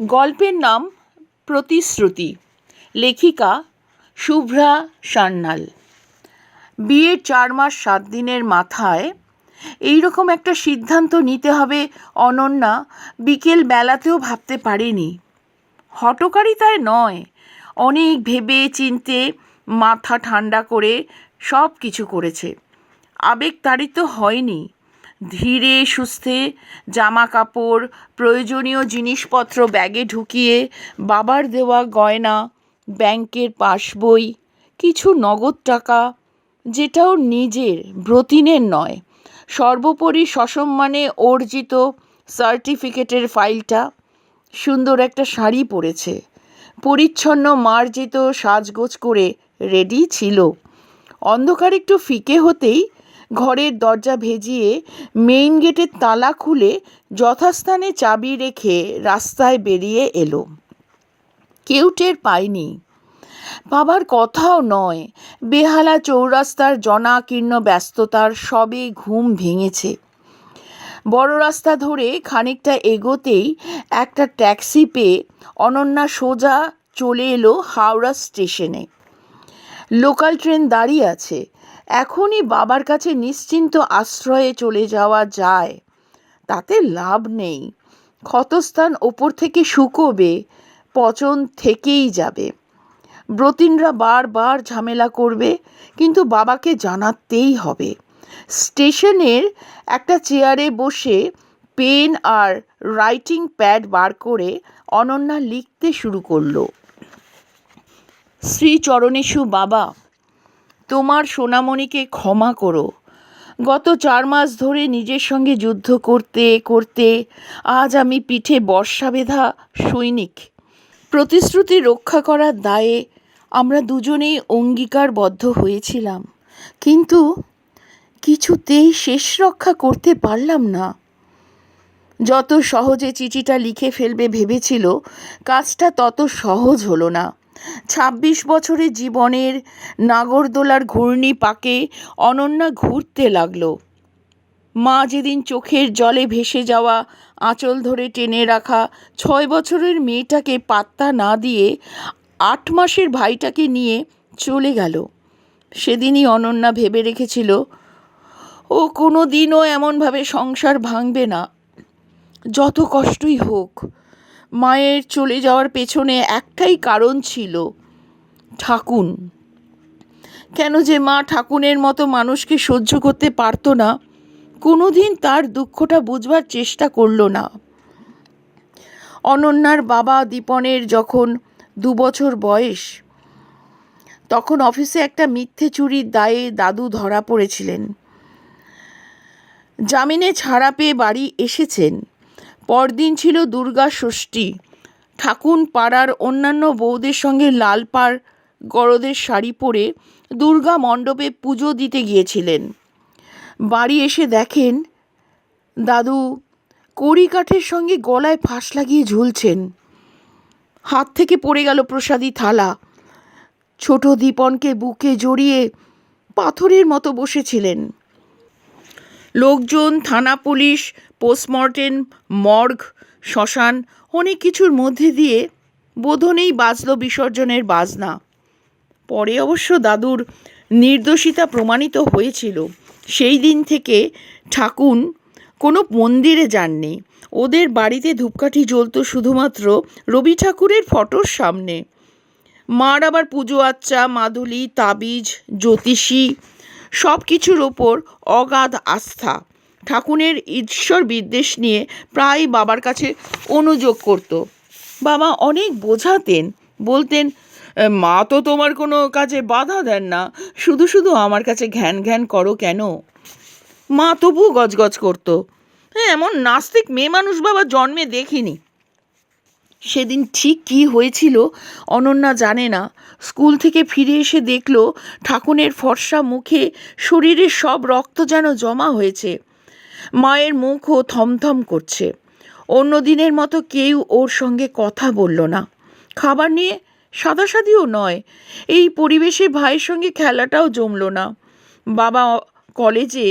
গল্পের নাম প্রতিশ্রুতি। লেখিকা শুভ্রা সান্যাল। বিয়ের 4 মাস 7 দিনের মাথায় এইরকম একটা সিদ্ধান্ত নিতে হবে অনন্যা বিকেল বেলাতেও ভাবতে পারেনি। হঠকারিতায় নয়, অনেক ভেবে চিনতে মাথা ঠান্ডা করে সব কিছু করেছে। আবেগতাড়িত হয়নি। ধীরে সুস্থে জামা কাপড়, প্রয়োজনীয় জিনিসপত্র ব্যাগে ঢুকিয়ে বাবার দেওয়া গয়না, ব্যাংকের পাসবই, কিছু নগদ টাকা, যেটা ওর নিজের, ব্রতিনের নয়, সর্বোপরি সসম্মানে অর্জিত সার্টিফিকেটের ফাইলটা, সুন্দর একটা শাড়ি পরেছে, পরিচ্ছন্ন মার্জিত সাজগোজ করে রেডি ছিল। অন্ধকার একটু ফিকে হতেই ঘরের দরজা ভেজিয়ে মেইন গেটের তালা খুলে যথাস্থানে চাবি রেখে রাস্তায় বেরিয়ে এলো। কেউ টের পায়নি। বাবার কথাও নয়, বেহালা চৌরাস্তার জনাকীর্ণ ব্যস্ততার সবে ঘুম ভেঙেছে। বড় রাস্তা ধরে খানিকটা এগোতেই একটা ট্যাক্সি পেয়ে অনন্যা সোজা চলে এলো হাওড়া স্টেশনে। লোকাল ট্রেন দাঁড়িয়ে আছে। এখনই বাবার কাছে নিশ্চিন্ত আশ্রয়ে চলে যাওয়া যায়, তাতে লাভ নেই। ক্ষতস্থান ওপর থেকে শুকোবে, পচন থেকেই যাবে। ব্রতিনরা বারবার ঝামেলা করবে, কিন্তু বাবাকে জানাতেই হবে। স্টেশনের একটা চেয়ারে বসে পেন আর রাইটিং প্যাড বার করে অনন্যা লিখতে শুরু করলো। শ্রীচরণেষু বাবা, তোমার সোনামণিকে ক্ষমা করো। গত 4 মাস ধরে নিজের সঙ্গে যুদ্ধ করতে করতে আজ আমি পিঠে বর্ষা বেঁধা সৈনিক। প্রতিশ্রুতি রক্ষা করার দায়ে আমরা দুজনেই অঙ্গীকারবদ্ধ হয়েছিলাম, কিন্তু কিছুতেই শেষ রক্ষা করতে পারলাম না। যত সহজে চিঠিটা লিখে ফেলবে ভেবেছিল, কাজটা তত সহজ হলো না। 26 বছরের জীবনের নাগরদোলার ঘূর্ণি পাকে অনন্যা ঘুরতে লাগলো। মা যেদিন চোখের জলে ভেসে যাওয়া আঁচল ধরে টেনে রাখা 6 বছরের মেয়েটাকে পাত্তা না দিয়ে 8 মাসের ভাইটাকে নিয়ে চলে গেল, সেদিনই অনন্যা ভেবে রেখেছিল ও কোনো দিনও এমনভাবে সংসার ভাঙবে না, যত কষ্টই হোক। মায়ের চলে যাওয়ার পেছনে একটাই কারণ ছিল, ঠাকুন। কেন যে মা ঠাকুনের মতো মানুষকে সহ্য করতে পারতো না, কোনোদিন তার দুঃখটা বুঝবার চেষ্টা করলো না। অনন্যার বাবা দীপনের যখন 2 বছর বয়স, তখন অফিসে একটা মিথ্যে চুরির দায়ে দাদু ধরা পড়েছিলেন। জামিনে ছাড়া পেয়ে বাড়ি এসেছেন। পরদিন ছিল দুর্গা ষষ্ঠী। ঠাকুন পাড়ার অন্যান্য বউদের সঙ্গে লাল পাড় গরদের শাড়ি পরে দুর্গা মণ্ডপে পুজো দিতে গিয়েছিলেন। বাড়ি এসে দেখেন দাদু কড়ি কাঠের সঙ্গে গলায় ফাঁস লাগিয়ে ঝুলছেন। হাত থেকে পড়ে গেল প্রসাদী থালা। ছোট দীপনকে বুকে জড়িয়ে পাথরের মতো বসেছিলেন। লোকজন, থানা পুলিশ, পোস্টমর্টেম, মর্গ, শ্মশান, অনেক কিছুর মধ্যে দিয়ে বোধনেই বাজল বিসর্জনের বাজনা। পরে অবশ্য দাদুর নির্দোষিতা প্রমাণিত হয়েছিল। সেই দিন থেকে ঠাকুন কোনো মন্দিরে যাননি। ওদের বাড়িতে ধূপকাঠি জ্বলত শুধুমাত্র রবি ঠাকুরের ফটোর সামনে। মার আবার পুজো আচ্চা, মাদুলি, তাবিজ, জ্যোতিষী সব কিছুর ওপর অগাধ আস্থা। ঠাকুরের ঈশ্বর বিদ্বেষ নিয়ে প্রায় বাবার কাছে অনুযোগ করত। বাবা অনেক বোঝাতেন, বলতেন মা তো তোমার কোনো কাজে বাধা দেন না, শুধু শুধু আমার কাছে ঘ্যান ঘ্যান করো কেন। মা তবুও গজগজ করতো, এমন নাস্তিক মেয়ে মানুষ বাবা জন্মে দেখিনি। সেদিন ঠিক কী হয়েছিল অনন্যা জানে না। স্কুল থেকে ফিরে এসে দেখল ঠাকুরের ফর্সা মুখে শরীরের সব রক্ত যেন জমা হয়েছে। মায়ের মুখও থমথম করছে। অন্য দিনের মতো কেউ ওর সঙ্গে কথা বলল না। খাবার নিয়ে সাদাসাদিও নয়। এই পরিবেশে ভাইয়ের সঙ্গে খেলাটাও জমল না। বাবা কলেজে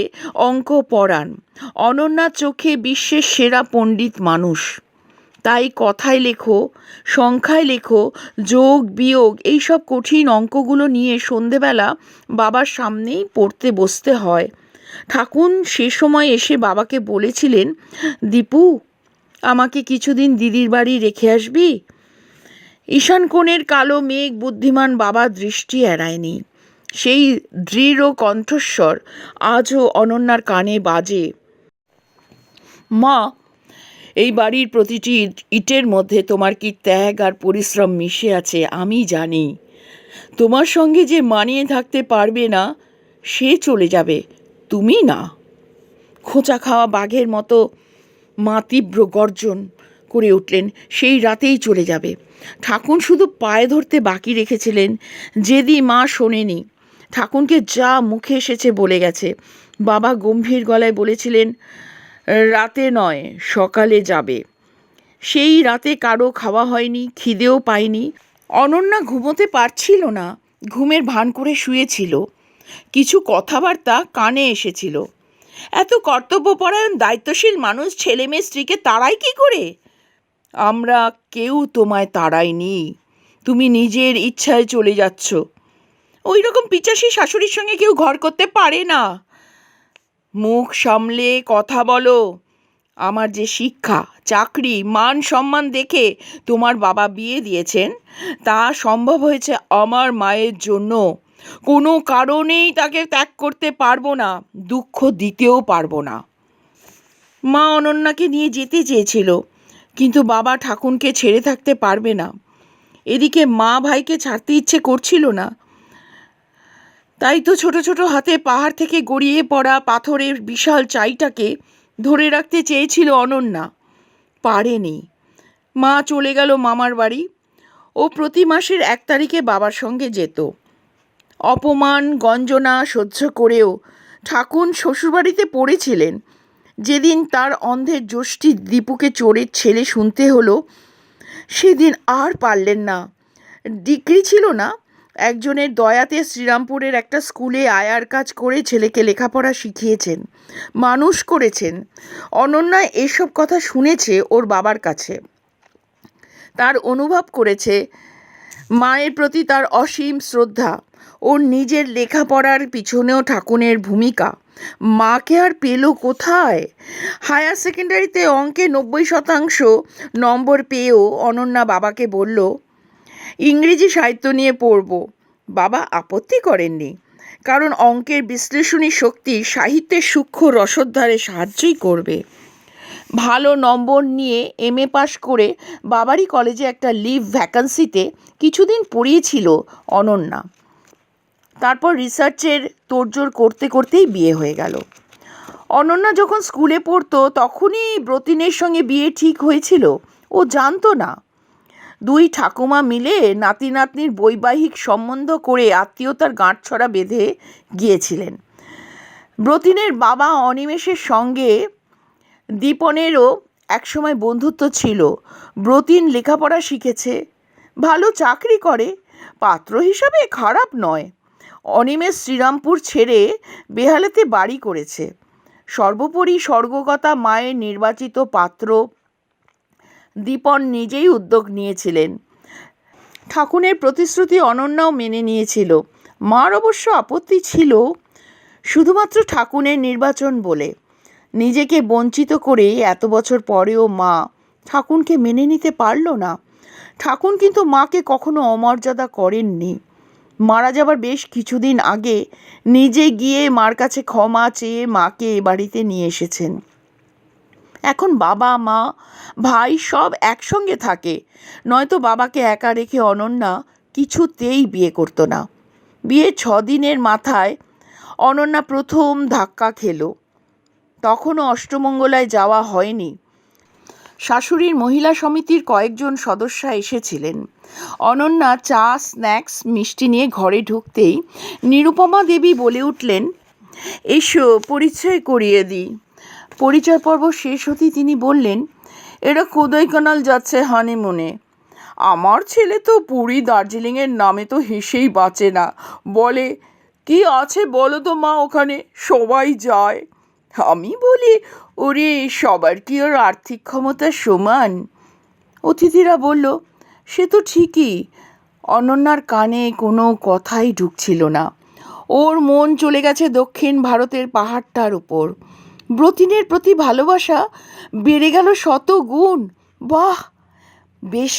অঙ্ক পড়ান। অনন্যার চোখে বিশ্বের সেরা পণ্ডিত মানুষ। তাই কথায় লেখো, সংখ্যায় লেখো, যোগ বিয়োগ এইসব কঠিন অঙ্কগুলো নিয়ে সন্ধেবেলা বাবার সামনেই পড়তে বসতে হয়। ঠাকুর সে সময় এসে বাবাকে বলেছিলেন, দীপু, আমাকে কিছুদিন দিদির বাড়ি রেখে আসবি? ঈশান কোণের কালো মেঘ বুদ্ধিমান বাবার দৃষ্টি এড়ায়নি। সেই দৃঢ় কণ্ঠস্বর আজও অনন্যার কানে বাজে। মা, এই বাড়ির প্রতিটি ইটের মধ্যে তোমার কি ত্যাগ আর পরিশ্রম মিশে আছে আমি জানি। তোমার সঙ্গে যে মানিয়ে থাকতে পারবে না সে চলে যাবে, তুমি না। খোঁচা খাওয়া বাঘের মতো মা তীব্র গর্জন করে উঠলেন, সেই রাতেই চলে যাবে। ঠাকুর শুধু পায়ে ধরতে বাকি রেখেছিলেন। যেদি মা শোনেনি, ঠাকুরকে যা মুখে এসেছে বলে গেছে। বাবা গম্ভীর গলায় বলেছিলেন, রাতে নয়, সকালে যাবে। সেই রাতে কারো খাওয়া হয়নি, খিদেও পায়নি। অনন্যা ঘুমোতে পারছিল না, ঘুমের ভান করে শুয়েছিল। কিছু কথাবার্তা কানে এসেছিল। এত কর্তব্যপরায়ণ দায়িত্বশীল মানুষ ছেলে মেয়ে স্ত্রীকে তাড়ায় কী করে? আমরা কেউ তোমায় তাড়াইনি, তুমি নিজের ইচ্ছায় চলে যাচ্ছ। ওই রকম পিচাসী শাশুড়ির সঙ্গে কেউ ঘর করতে পারে না। মুখ সামলে কথা বলো। আমার যে শিক্ষা, চাকরি, মান সম্মান দেখে তোমার বাবা বিয়ে দিয়েছেন, তা সম্ভব হয়েছে আমার মায়ের জন্য। কোনো কারণেই তাকে ত্যাগ করতে পারবো না, দুঃখ দিতেও পারবো না। মা অনন্যাকে নিয়ে যেতে চেয়েছিল, কিন্তু বাবা ঠাকুরকে ছেড়ে থাকতে পারবে না। এদিকে মা ভাইকে ছাড়তে ইচ্ছে করছিল না। তাই তো ছোট ছোট হাতে পাহাড় থেকে গড়িয়ে পড়া পাথরের বিশাল চাইটাকে ধরে রাখতে চেয়েছিল অনন্যা, পারেনি। মা চলে গেল মামার বাড়ি। ও প্রতি মাসের 1 তারিখে বাবার সঙ্গে যেত। অপমান গঞ্জনা সহ্য করেও ঠাকুর শ্বশুরবাড়িতে পড়েছিলেন। যেদিন তার অন্ধের যষ্টি দীপুকে চোরের ছেলে শুনতে হলো, সেদিন আর পারলেন না। ডিগ্রি ছিল না, একজনের দয়াতে শ্রীরামপুরের একটা স্কুলে আয়ার কাজ করে ছেলেকে লেখাপড়া শিখিয়েছেন, মানুষ করেছেন। অনন্যা এসব কথা শুনেছে ওর বাবার কাছে। তার অনুভব করেছে মায়ের প্রতি তার অসীম শ্রদ্ধা। ওর নিজের লেখাপড়ার পিছনেও ঠাকুরের ভূমিকা। মাকে আর পেল কোথায়? হায়ার সেকেন্ডারিতে অঙ্কে 90% নম্বর পেয়েও অনন্যা বাবাকে বলল, ইংরেজি সাহিত্য নিয়ে পড়ব। বাবা আপত্তি করেননি, কারণ অঙ্কের বিশ্লেষণী শক্তি সাহিত্যের সূক্ষ্ম রসোদ্ধারে সাহায্যই করবে। ভালো নম্বর নিয়ে MA পাশ করে বাবারই কলেজে একটা লিভ ভ্যাকান্সিতে কিছুদিন পড়িয়েছিল অনন্যা। তারপর রিসার্চের তোড়জোড় করতে করতেই বিয়ে হয়ে গেল। অনন্যা যখন স্কুলে পড়তো তখনই ব্রতিনের সঙ্গে বিয়ে ঠিক হয়েছিল। ও জানতো না। 2 ঠাকুমা মিলে নাতি নাতনির বৈবাহিক সম্বন্ধ করে আত্মীয়তার গাঁটছড়া বেঁধে গিয়েছিলেন। ব্রতিনের বাবা অনিমেষের সঙ্গে দীপনেরও একসময় বন্ধুত্ব ছিল। ব্রতিন লেখাপড়া শিখেছে, ভালো চাকরি করে, পাত্র হিসাবে খারাপ নয়। অনিমেষ শ্রীরামপুর ছেড়ে বেহালাতে বাড়ি করেছে। সর্বোপরি স্বর্গগতা মায়ের নির্বাচিত পাত্র। দীপন নিজেই উদ্যোগ নিয়েছিলেন। ঠাকুরের প্রতিশ্রুতি অনন্যাও মেনে নিয়েছিল। মার অবশ্য আপত্তি ছিল, শুধুমাত্র ঠাকুরের নির্বাচন বলে। নিজেকে বঞ্চিত করে এত বছর পরেও মা ঠাকুরকে মেনে নিতে পারল না। ঠাকুর কিন্তু মাকে কখনো অমর্যাদা করেননি। মারা যাবার বেশ কিছুদিন আগে নিজে গিয়ে মার কাছে ক্ষমা চেয়ে মাকে এ বাড়িতে নিয়ে এসেছেন। এখন বাবা মা ভাই সব একসঙ্গে থাকে, নয়তো বাবাকে একা রেখে অনন্যা কিছুতেই বিয়ে করতো না। বিয়ের 6 দিনের মাথায় অনন্যা প্রথম ধাক্কা খেলো। তখনও অষ্টমঙ্গলায় যাওয়া হয়নি। শাশুড়ির মহিলা সমিতির কয়েকজন সদস্যা এসেছিলেন। অনন্যা চা স্ন্যাক্স মিষ্টি নিয়ে ঘরে ঢুকতেই নিরুপমা দেবী বলে উঠলেন, এসো পরিচয় করিয়ে দিই। পরিচয় পর্ব শেষ হতেই তিনি বললেন, এরা কোদাইকানাল যাচ্ছে হানিমুনে। আমার ছেলে তো পুরী দার্জিলিংয়ের নামে তো হেসেই বাঁচে না, বলে কি আছে বলো তো মা, ওখানে সবাই যায়। আমি বলি, ওরে সবার কি ওর আর্থিক ক্ষমতা সমান? অতিথিরা বলল, সে তো ঠিকই। অনন্যার কানে কোনো কথাই ঢুকছিল না। ওর মন চলে গেছে দক্ষিণ ভারতের পাহাড়টার উপর। ব্রতিনের প্রতি ভালোবাসা বেড়ে গেল 100 গুণ। বাহ, বেশ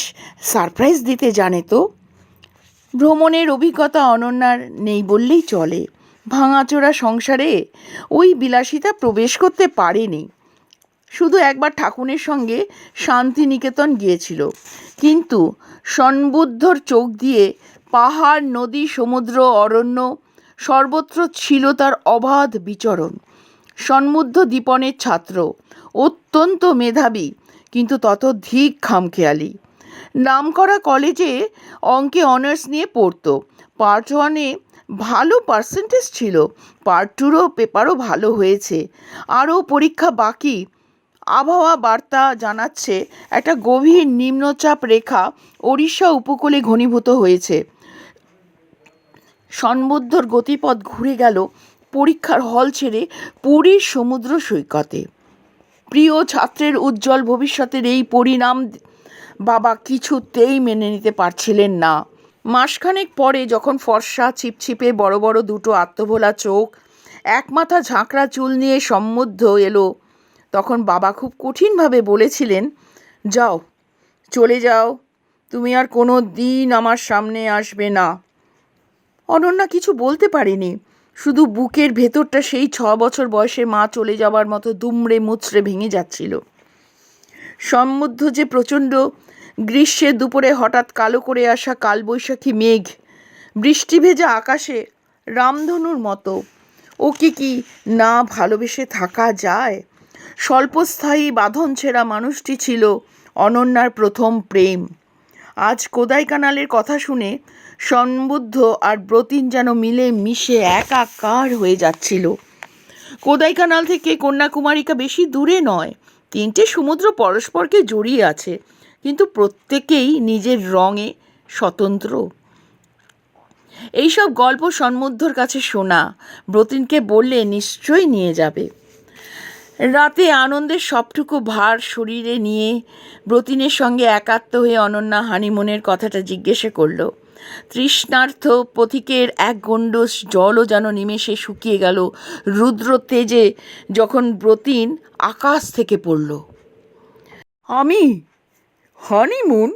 সারপ্রাইজ দিতে জানে তো। ভ্রমণের অভিজ্ঞতা অনন্যার নেই বললেই চলে। ভাঙাচোরা সংসারে ওই বিলাসিতা প্রবেশ করতে পারেনি। শুধু একবার ঠাকুরের সঙ্গে শান্তিনিকেতন গিয়েছিল, কিন্তু সন্বুদ্ধর চোখ দিয়ে পাহাড়, নদী, সমুদ্র, অরণ্য সর্বত্র ছিল তার অবাধ বিচরণ। সন্মুদ্ধ দীপনের ছাত্র, অত্যন্ত মেধাবী, কিন্তু ততোধিক খামখেয়ালি। নামকরা কলেজে অঙ্কে অনার্স নিয়ে পড়তো। পার্ট ওয়ানে ভালো পার্সেন্টেজ ছিল, পার্ট টুরও পেপারও ভালো হয়েছে, আরও পরীক্ষা বাকি। আবহাওয়া বার্তা জানাচ্ছে একটা গভীর নিম্নচাপ রেখা ওড়িশা উপকূলে ঘনীভূত হয়েছে। সন্বুদ্ধর গতিপথ ঘুরে গেল পরীক্ষার হল ছেড়ে পুরীর সমুদ্র সৈকতে। প্রিয় ছাত্রের উজ্জ্বল ভবিষ্যতের এই পরিণাম বাবা কিছুতেই মেনে নিতে পারছিলেন না। মাসখানেক পরে যখন ফর্সা, ছিপছিপে, বড় বড় দুটো আত্মভোলা চোখ, এক মাথা ঝাঁকড়া চুল নিয়ে সম্বুদ্ধ এলো, তখন বাবা খুব কঠিনভাবে বলেছিলেন, যাও, চলে যাও, তুমি আর কোনো দিন আমার সামনে আসবে না। অনন্যা কিছু বলতে পারেনি, শুধু বুকের ভেতরটা সেই 6 বছর বয়সে মা চলে যাবার মতো দুমড়ে মুচড়ে ভেঙে যাচ্ছিল। সম্মুদ্ধ যে প্রচণ্ড গ্রীষ্মের দুপুরে হঠাৎ কালো করে আসা কালবৈশাখী মেঘ, বৃষ্টি ভেজা আকাশে রামধনুর মতো। ওকে কি না ভালোবেসে থাকা যায়? স্বল্পস্থায়ী বাঁধন ছেঁড়া মানুষটি ছিল অনন্যার প্রথম প্রেম। আজ কোদাইকানালের কথা শুনে সম্বুদ্ধ আর ব্রতিন যেন মিলে মিশে একাকার হয়ে যাচ্ছিল। কোদাইকানাল থেকে কন্যাকুমারিকা বেশি দূরে নয়। 3টে সমুদ্র পরস্পরকে জড়িয়ে আছে, কিন্তু প্রত্যেকেই নিজের রঙে স্বতন্ত্র। এইসব গল্প সম্বুদ্ধর কাছে শোনা। ব্রতিনকে বললে নিশ্চয়ই নিয়ে যাবে। রাতে আনন্দের সবটুকু ভার শরীরে নিয়ে ব্রতিনের সঙ্গে একাত্ম হয়ে অনন্যা হানিমুনের কথাটা জিজ্ঞেস করল। তৃষ্ণার্থ পথিকের এক গণ্ডূষ জলও যেন নিমেষে শুকিয়ে গেল রুদ্র তেজে যখন ব্রতিন আকাশ থেকে পড়ল। আমি হানিমুন?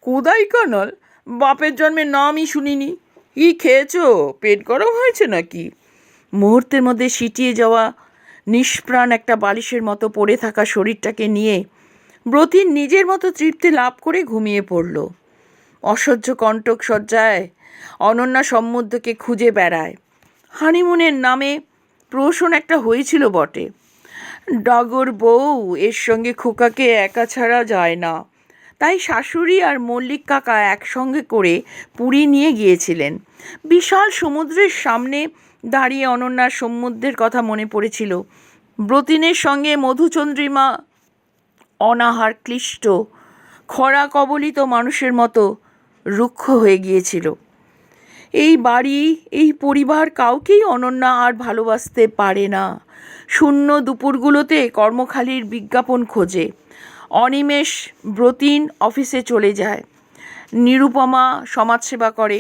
কোদাইকানাল? বাপের জন্মের নামই শুনিনি। কি খেয়েছ? পেট গরম হয়েছে নাকি? মুহূর্তের মধ্যে সিটিয়ে যাওয়া নিষ্প্রাণ একটা বালিশের মতো পড়ে থাকা শরীরটাকে নিয়ে ব্রতিন নিজের মতো তৃপ্তি লাভ করে ঘুমিয়ে পড়ল। অসহ্য কণ্টক সজ্জায় অনন্যা সম্বুদ্ধকে খুঁজে বেড়ায়। হানিমুনের নামে প্রহসন একটা হয়েছিল বটে। ডাগর বউ, এর সঙ্গে খোকাকে একা ছাড়া যায় না, তাই শাশুড়ি আর মল্লিক কাকা একসঙ্গে করে পুরী নিয়ে গিয়েছিলেন। বিশাল সমুদ্রের সামনে দাঁড়িয়ে অনন্যার সমুদ্রের কথা মনে পড়েছিল। ব্রতিনের সঙ্গে মধুচন্দ্রিমা অনাহার ক্লিষ্ট খরা কবলিত মানুষের মতো রুক্ষ হয়ে গিয়েছিল। এই বাড়ি, এই পরিবার কাউকেই অনন্যা আর ভালোবাসতে পারে না। শূন্য দুপুরগুলোতে কর্মখালির বিজ্ঞাপন খোঁজে। অনিমেষ, ব্রতিন অফিসে চলে যায়। নিরুপমা সমাজসেবা করে,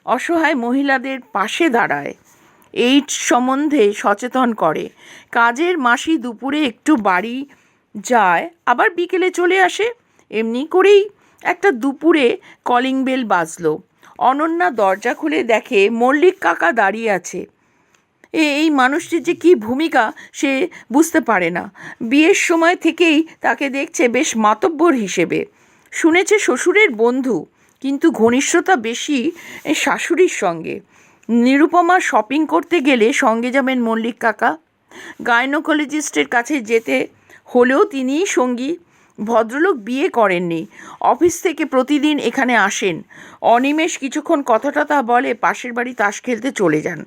অসহায় মহিলাদের পাশে দাঁড়ায়, এইডস সম্বন্ধে সচেতন করে। কাজের মাসি দুপুরে একটু বাড়ি যায়, আবার বিকেলে চলে আসে। এমনি করেই একটা দুপুরে কলিং বেল বাজলো। অনন্যা দরজা খুলে দেখে মল্লিক কাকা দাঁড়িয়ে আছে। এই মানুষটির যে কী ভূমিকা সে বুঝতে পারে না। বিয়ের সময় থেকেই তাকে দেখছে বেশ মাতব্বর হিসেবে। শুনেছে শ্বশুরের বন্ধু, কিন্তু ঘনিষ্ঠতা বেশি শাশুড়ির সঙ্গে। নিরুপমা শপিং করতে গেলে সঙ্গে যাবেন মল্লিক কাকা। গাইনোকোলজিস্টের কাছে যেতে হলেও তিনিই সঙ্গী। ভদ্রলোক বিয়ে করেননি, অফিস থেকে প্রতিদিন এখানে আসেন। অনিমেষ কিছুক্ষণ কথা টথা বলে, পাশের বাড়ি তাস খেলতে চলে যান।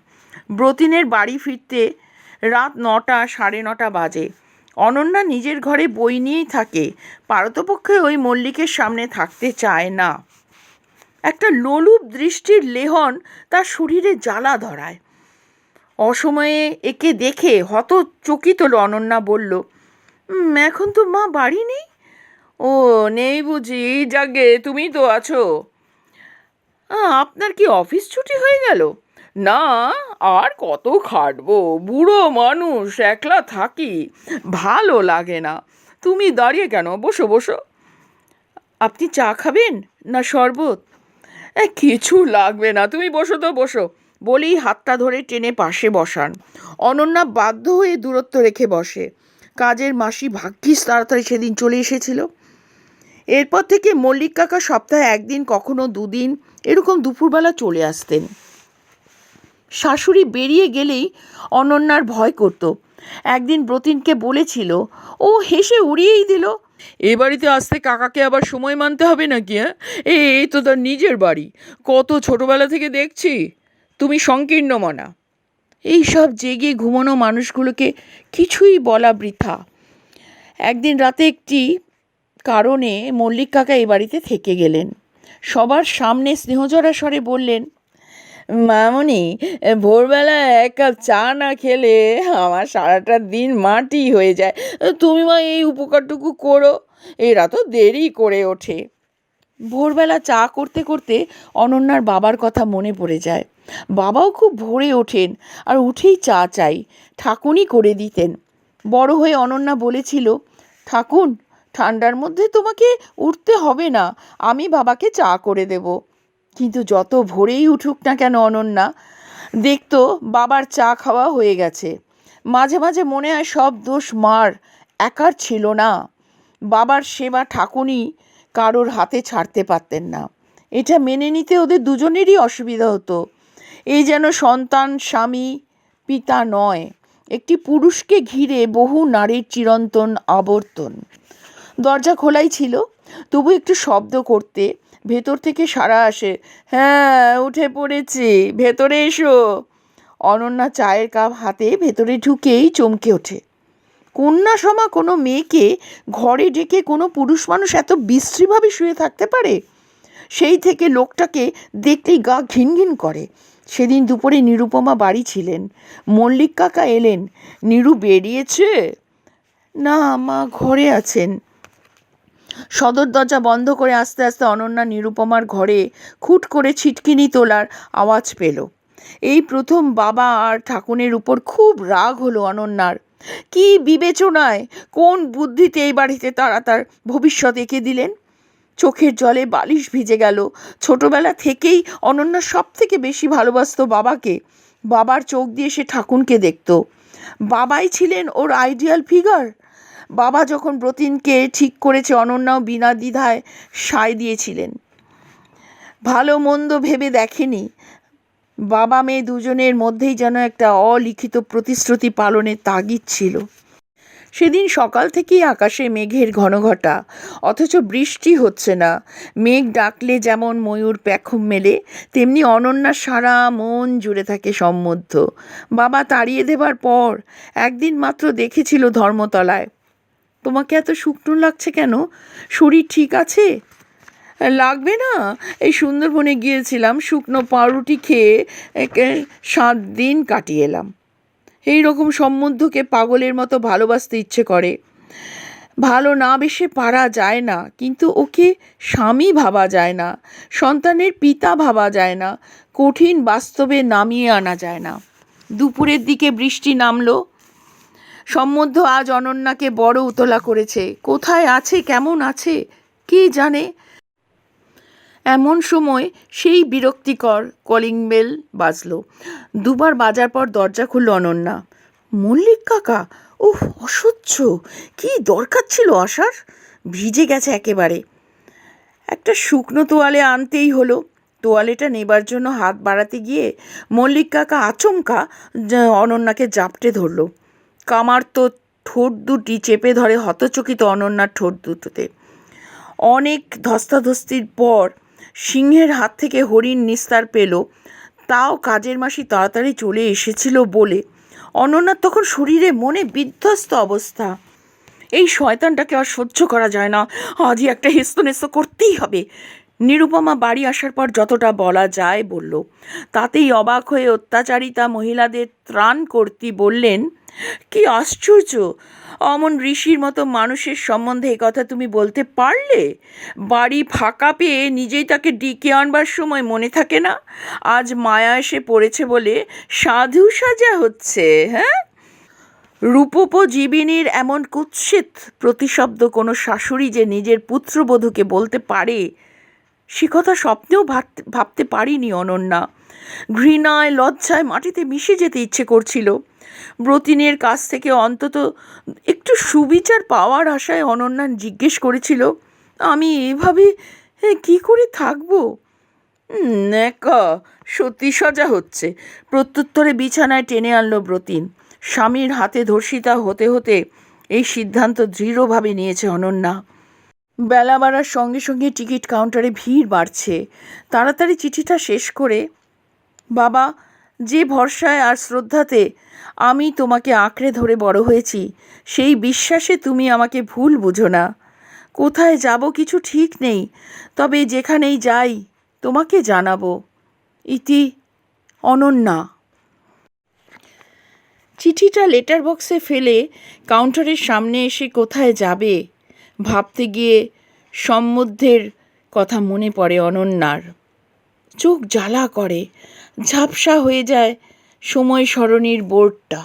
ব্রতিনের বাড়ি ফিরতে রাত 9টা, 9:30 বাজে। অনন্যা নিজের ঘরে বই নিয়েই থাকে, পারতপক্ষে ওই মল্লিকের সামনে থাকতে চায় না। একটা লোলুপ দৃষ্টির লেহন তার শরীরে জ্বালা ধরায়। অসময়ে একে দেখে হতচকিত অনন্যা বলল, এখন তো মা বাড়ি নেই। ও, নেই বুঝি? যাগে, তুমি তো আছো। আপনার কি অফিস ছুটি হয়ে গেল? না, আর কত খাটবো, বুড়ো মানুষ, একলা থাকি, ভালো লাগে না। তুমি দাঁড়িয়ে কেন? বসো বসো। আপনি চা খাবেন না শরবত? কিছু লাগবে না, তুমি বসো তো, বসো। বলেই হাতটা ধরে টেনে পাশে বসান। অনন্যা বাধ্য হয়ে দূরত্ব রেখে বসে। কাজের মাসি ভাগ্যিস তাড়াতাড়ি সেদিন চলে এসেছিল। এরপর থেকে মল্লিক কাকা সপ্তাহে একদিন, কখনো দুদিন এরকম দুপুরবেলা চলে আসতেন। শাশুড়ি বেরিয়ে গেলেই অনন্যার ভয় করত। একদিন ব্রতিনকে বলেছিল, ও হেসে উড়িয়েই দিল, এ বাড়িতে আসতে কাকাকে আবার সময় মানতে হবে নাকি? হ্যাঁ, এই তো তার নিজের বাড়ি, কত ছোটবেলা থেকে দেখছি। তুমি সংকীর্ণ মনা। এই সব জেগে ঘুমানো মানুষগুলোকে কিছুই বলা বৃথা। একদিন রাতে একটি কারণে মল্লিক কাকা এই বাড়িতে থেকে গেলেন। সবার সামনে স্নেহজড়া স্বরে বললেন, মামনি, ভোরবেলা এক কাপ চা না খেলে আমার সারাটা দিন মাটি হয়ে যায়। তুমি মা এই উপকারটুকু করো, এরা তো দেরি করে ওঠে। ভোরবেলা চা করতে করতে অনন্যার বাবার কথা মনে পড়ে যায়। বাবাও খুব ভোরে ওঠেন, আর উঠেই চা চাই, ঠাকুনই করে দিতেন। বড় হয়ে অনন্যা বলেছিল, ঠাকুন, ঠান্ডার মধ্যে তোমাকে উঠতে হবে না, আমি বাবাকে চা করে দেব। কিন্তু যত ভোরেই উঠুক না কেন অনন্যা, দেখতো বাবার চা খাওয়া হয়ে গেছে। মাঝে মাঝে মনে হয় সব দোষ মার, একার ছিল না। বাবার সেবা ঠাকুনই কারোর হাতে ছাড়তে পারতেন না। এটা মেনে নিতে ওদের দুজনেরই অসুবিধা হতো। এই যেন সন্তান, স্বামী, পিতা নয়, একটি পুরুষকে ঘিরে বহু নারীর চিরন্তন আবর্তন। দরজা খোলাই ছিল, তবু একটু শব্দ করতে ভেতর থেকে সাড়া আসে, হ্যাঁ উঠে পড়েছি, ভেতরে এসো। অনন্যা চায়ের কাপ হাতে ভেতরে ঢুকেই চমকে ওঠে। কন্যা সমা কোনো মেয়েকে ঘরে ডেকে কোনো পুরুষ মানুষ এত বিশ্রীভাবে শুয়ে থাকতে পারে? সেই থেকে লোকটাকে দেখলেই গা ঘিন ঘিন করে। সেদিন দুপুরে নিরুপমা বাড়ি ছিলেন। মল্লিক কাকা এলেন। নিরু বেরিয়েছে? না মা, ঘরে আছেন। সদর দরজা বন্ধ করে আস্তে আস্তে অনন্যা নিরুপমার ঘরে খুট করে ছিটকিনি তোলার আওয়াজ পেল। এই প্রথম বাবা আর ঠাকুরের উপর খুব রাগ হলো অনন্যার। কি বিবেচনায়, কোন বুদ্ধিতে এই বাড়িতে তারা তার ভবিষ্যৎ এঁকে দিলেন? চোখের জলে বালিশ ভিজে গেল। ছোটবেলা থেকেই অনন্যা সব থেকে বেশি ভালোবাসত বাবাকে। বাবার চোখ দিয়ে সে ঠাকুরকে দেখত। বাবাই ছিলেন ওর আইডিয়াল ফিগার। বাবা যখন ব্রতিনকে ঠিক করেছে, অনন্যাও বিনা দ্বিধায় সায় দিয়েছিলেন। ভালো মন্দ ভেবে দেখেনি। বাবা মেয়ে দুজনের মধ্যেই যেন একটা অলিখিত প্রতিশ্রুতি পালনের তাগিদ ছিল। সেদিন সকাল থেকেই আকাশে মেঘের ঘনঘটা, অথচ বৃষ্টি হচ্ছে না। মেঘ ডাকলে যেমন ময়ূর পেখম মেলে, তেমনি অনন্যার সারা মন জুড়ে থাকে সম্মুগ্ধ। বাবা তাড়িয়ে দেবার পর একদিন মাত্র দেখেছিল ধর্মতলায়। তোমাকে এত শুকনো লাগছে কেন? শরীর ঠিক আছে? লাগবে না, এই সুন্দরবনে গিয়েছিলাম, শুকনো পাউরুটি খেয়ে 7 দিন কাটিয়ে এলাম। এই রকম সম্বন্ধকে পাগলের মতো ভালোবাসতে ইচ্ছে করে। ভালো না বেশে পারা যায় না, কিন্তু ওকে স্বামী ভাবা যায় না, সন্তানের পিতা ভাবা যায় না, কঠিন বাস্তবে নামিয়ে আনা যায় না। দুপুরের দিকে বৃষ্টি নামলো। সম্বন্ধ আজ অনন্যাকে বড় উতলা করেছে। কোথায় আছে, কেমন আছে, কে জানে। এমন সময় সেই বিরক্তিকর কলিং বেল বাজল। দুবার বাজার পর দরজা খুলল অনন্যা। মল্লিক কাকা! উফ, অসহ্য! কি দরকার ছিল আসার? ভিজে গেছে একেবারে। একটা শুকনো তোয়ালে আনতেই হলো। তোয়ালেটা নেবার জন্য হাত বাড়াতে গিয়ে মল্লিক কাকা আচমকা অনন্যাকে জাপটে ধরল। কামার তো ঠোঁট দুটি চেপে ধরে হতচকিত অনন্যার ঠোঁট দুটোতে। অনেক ধস্তাধস্তির পর সিংহের হাত থেকে হরিণ নিস্তার পেল। তাও কাজের মাসি তাড়াতাড়ি চলে এসেছিল বলে। অনন্যার তখন শরীরে মনে বিধ্বস্ত অবস্থা। এই শয়তানটাকে আর সহ্য করা যায় না, আজই একটা হেস্তনেস্ত করতেই হবে। নিরুপমা বাড়ি আসার পর যতটা বলা যায় বলল। তাতেই অবাক হয়ে অত্যাচারিতা মহিলাদের ত্রাণ কর্ত্রী বললেন, কি আশ্চর্য! অমন ঋষির মতো মানুষের সম্বন্ধে এ কথা তুমি বলতে পারলে? বাড়ি ফাঁকা পেয়ে নিজেই তাকে ডেকে আনবার সময় মনে থাকে না? আজ মায়া এসে পড়েছে বলে সাধু সাজা হচ্ছে, হ্যাঁ? রূপোপজীবিনীর এমন কুৎসিত প্রতিশব্দ কোনো শাশুড়ি যে নিজের পুত্রবধূকে বলতে পারে সে কথা স্বপ্নেও ভাবতে পারিনি অনন্যা। ঘৃণায় লজ্জায় মাটিতে মিশে যেতে ইচ্ছে করছিল। ব্রতিনের কাছ থেকে অন্তত একটু সুবিচার পাওয়ার আশায় অনন্যা জিজ্ঞেস করেছিল, আমি এভাবে কি করে থাকবো? নেকা, সত্যি সাজা হচ্ছে, প্রত্যুত্তরে বিছানায় টেনে আনলো ব্রতিন। স্বামীর হাতে ধর্ষিতা হতে হতে এই সিদ্ধান্ত দৃঢ়ভাবে নিয়েছে অনন্যা। বেলা বাড়ার সঙ্গে সঙ্গে টিকিট কাউন্টারে ভিড় বাড়ছে। তাড়াতাড়ি চিঠিটা শেষ করে, বাবা, যে ভরসায় আর শ্রদ্ধাতে আমি তোমাকে আঁকড়ে ধরে বড় হয়েছি, সেই বিশ্বাসে তুমি আমাকে ভুল বুঝো না। কোথায় যাব কিছু ঠিক নেই, তবে যেখানেই যাই তোমাকে জানাবো। ইতি অনন্যা। চিঠিটা লেটার বক্সে ফেলে কাউন্টারের সামনে এসে কোথায় যাবে ভাবতে গিয়ে সম্বন্ধের কথা মনে পড়ে অনন্যার। চোখ জ্বালা করে, ঝাপসা হয়ে যায় সময় সরণির বোর্ডটা।